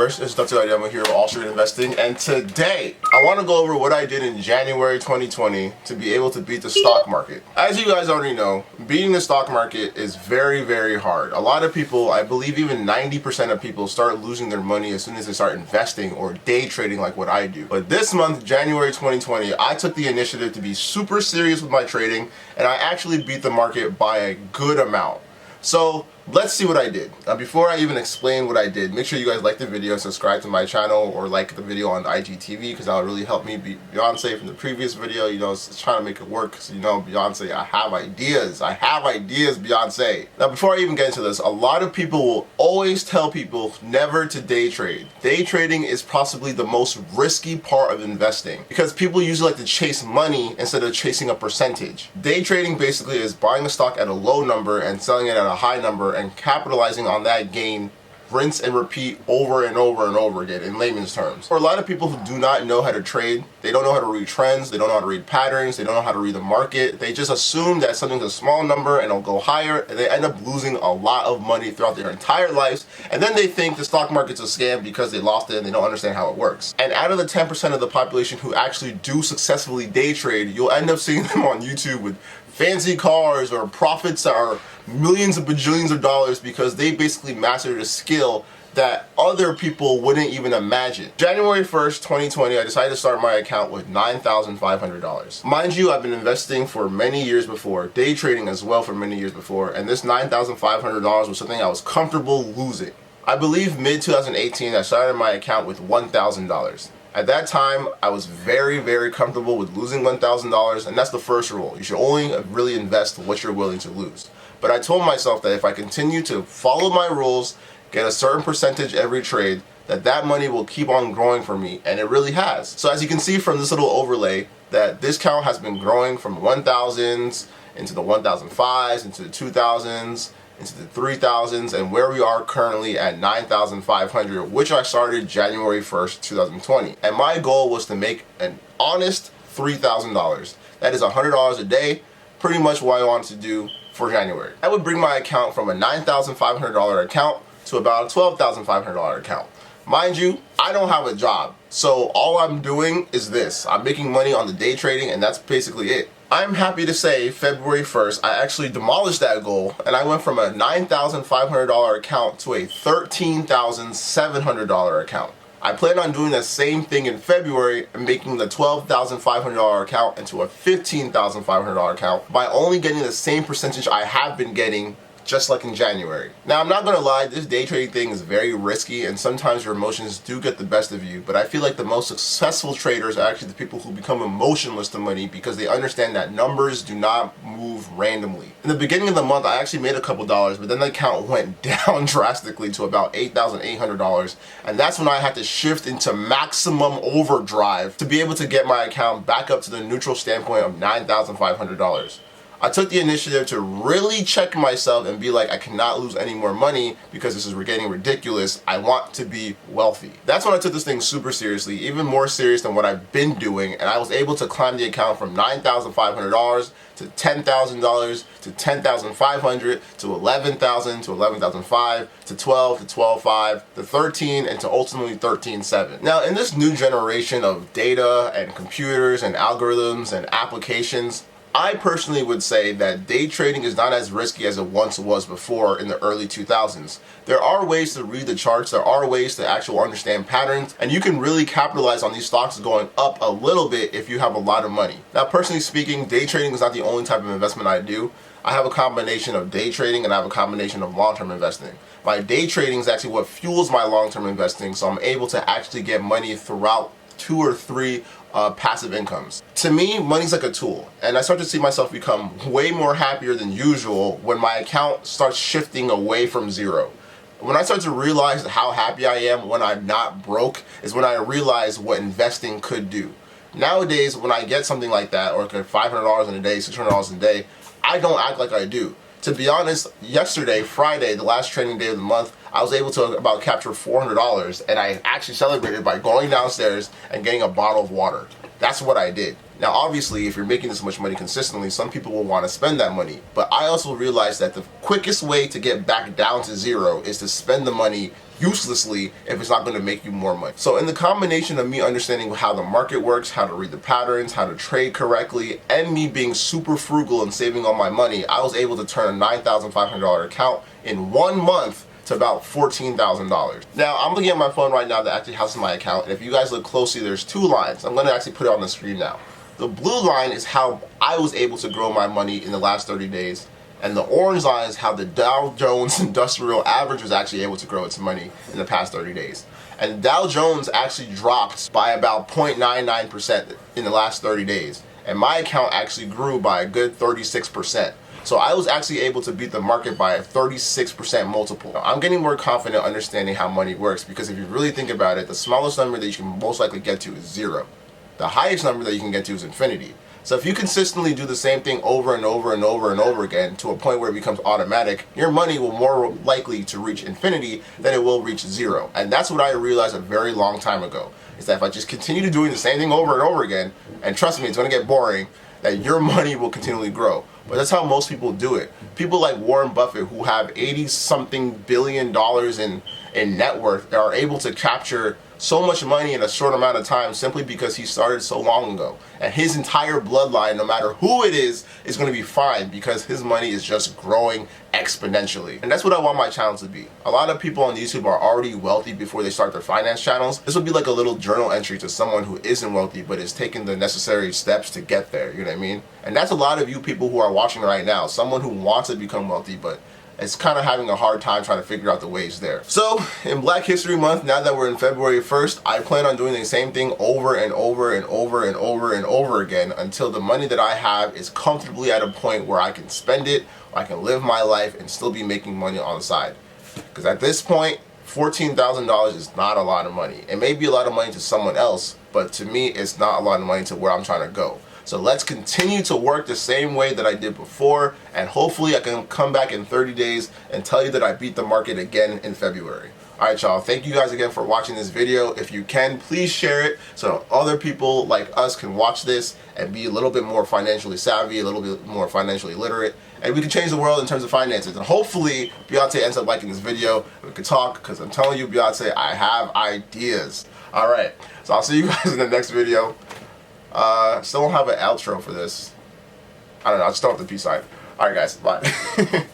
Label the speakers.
Speaker 1: universe, it's Dr. Idemo here with All Street Investing, and today I want to go over what I did in January 2020 to be able to beat the stock market. As you guys already know, beating the stock market is very, very hard. A lot of people, I believe even 90% of people, start losing their money as soon as they start investing or day trading like what I do. But this month, January 2020, I took the initiative to be super serious with my trading, and I actually beat the market by a good amount. So let's see what I did. Now, before I even explain what I did, make sure you guys like the video, subscribe to my channel, or like the video on IGTV, because that would really help me beat Beyonce from the previous video. You know, it's trying to make it work, because you know, Beyonce, I have ideas, Beyonce. Now, before I even get into this, a lot of people will always tell people never to day trade. Day trading is possibly the most risky part of investing, because people usually like to chase money instead of chasing a percentage. Day trading basically is buying a stock at a low number and selling it at a high number and capitalizing on that gain, rinse and repeat over and over and over again, in layman's terms. For a lot of people who do not know how to trade, they don't know how to read trends, they don't know how to read patterns, they don't know how to read the market. They just assume that something's a small number and it'll go higher, and they end up losing a lot of money throughout their entire lives. And then they think the stock market's a scam because they lost it and they don't understand how it works. And out of the 10% of the population who actually do successfully day trade, you'll end up seeing them on YouTube with fancy cars or profits that are millions and bajillions of dollars, because they basically mastered a skill that other people wouldn't even imagine. January 1st, 2020, I decided to start my account with $9,500. Mind you, I've been investing for many years before, day trading as well for many years before, and this $9,500 was something I was comfortable losing. I believe mid-2018, I started my account with $1,000. At that time, I was very, very comfortable with losing $1,000, and that's the first rule. You should only really invest what you're willing to lose. But I told myself that if I continue to follow my rules, get a certain percentage every trade, that money will keep on growing for me, and it really has. So as you can see from this little overlay, that this count has been growing from 1,000s into the 1,005s, into the 2,000s, into the 3,000s, and where we are currently at 9,500, which I started January 1st, 2020. And my goal was to make an honest $3,000. That is $100 a day, pretty much what I wanted to do for January. That would bring my account from a $9,500 account to about a $12,500 account. Mind you, I don't have a job, so all I'm doing is this. I'm making money on the day trading, and that's basically it. I'm happy to say February 1st, I actually demolished that goal, and I went from a $9,500 account to a $13,700 account. I plan on doing the same thing in February and making the $12,500 account into a $15,500 account by only getting the same percentage I have been getting, just like in January. Now, I'm not gonna lie, this day trading thing is very risky, and sometimes your emotions do get the best of you, but I feel like the most successful traders are actually the people who become emotionless to money, because they understand that numbers do not move randomly. In the beginning of the month, I actually made a couple dollars, but then the account went down drastically to about $8,800, and that's when I had to shift into maximum overdrive to be able to get my account back up to the neutral standpoint of $9,500. I took the initiative to really check myself and be like, I cannot lose any more money because this is getting ridiculous. I want to be wealthy. That's when I took this thing super seriously, even more serious than what I've been doing, and I was able to climb the account from $9,500 to $10,000 to $10,500 to $11,000 to $11,500 to $12,000 to $12,500 to $13,000 and to ultimately $13,700. Now, in this new generation of data and computers and algorithms and applications, I personally would say that day trading is not as risky as it once was before in the early 2000s. There are ways to read the charts, there are ways to actually understand patterns, and you can really capitalize on these stocks going up a little bit if you have a lot of money. Now, personally speaking, day trading is not the only type of investment I do. I have a combination of day trading and I have a combination of long-term investing. My day trading is actually what fuels my long-term investing, so I'm able to actually get money throughout 2 or 3 passive incomes. To me, money's like a tool, and I start to see myself become way more happier than usual when my account starts shifting away from zero. When I start to realize how happy I am when I'm not broke is when I realize what investing could do. Nowadays, when I get something like that, or $500 in a day, $600 in a day, I don't act like I do. To be honest, yesterday, Friday, the last trading day of the month, I was able to about capture $400, and I actually celebrated by going downstairs and getting a bottle of water. That's what I did. Now, obviously, if you're making this much money consistently, some people will want to spend that money. But I also realized that the quickest way to get back down to zero is to spend the money uselessly if it's not going to make you more money. So in the combination of me understanding how the market works, how to read the patterns, how to trade correctly, and me being super frugal and saving all my money, I was able to turn a $9,500 account in 1 month to about $14,000. Now, I'm looking at my phone right now that actually has my account, and if you guys look closely, there's 2 lines. I'm going to actually put it on the screen now. The blue line is how I was able to grow my money in the last 30 days, and the orange line is how the Dow Jones Industrial Average was actually able to grow its money in the past 30 days. And Dow Jones actually dropped by about 0.99% in the last 30 days, and my account actually grew by a good 36%. So I was actually able to beat the market by a 36% multiple. I'm getting more confident understanding how money works, because if you really think about it, the smallest number that you can most likely get to is 0. The highest number that you can get to is infinity. So if you consistently do the same thing over and over and over and over again to a point where it becomes automatic, your money will more likely to reach infinity than it will reach 0. And that's what I realized a very long time ago, is that if I just continue to doing the same thing over and over again, and trust me, it's going to get boring, that your money will continually grow. But that's how most people do it. People like Warren Buffett, who have $80-something billion in net worth, are able to capture so much money in a short amount of time simply because he started so long ago. And his entire bloodline, no matter who it is going to be fine, because his money is just growing exponentially. And that's what I want my channel to be. A lot of people on YouTube are already wealthy before they start their finance channels. This will be like a little journal entry to someone who isn't wealthy but is taking the necessary steps to get there, you know what I mean? And that's a lot of you people who are watching right now. Someone who wants to become wealthy but it's kind of having a hard time trying to figure out the ways there. So in Black History Month, now that we're in February 1st, I plan on doing the same thing over and over and over and over and over again until the money that I have is comfortably at a point where I can spend it, I can live my life and still be making money on the side. Because at this point, $14,000 is not a lot of money. It may be a lot of money to someone else, but to me, it's not a lot of money to where I'm trying to go. So let's continue to work the same way that I did before, and hopefully I can come back in 30 days and tell you that I beat the market again in February. Alright y'all, thank you guys again for watching this video. If you can, please share it so other people like us can watch this and be a little bit more financially savvy, a little bit more financially literate, and we can change the world in terms of finances. And hopefully Beyonce ends up liking this video. We can talk, because I'm telling you, Beyonce, I have ideas. Alright, so I'll see you guys in the next video. Still don't have an outro for this. I don't know, I just don't have the peace sign. Alright guys, bye.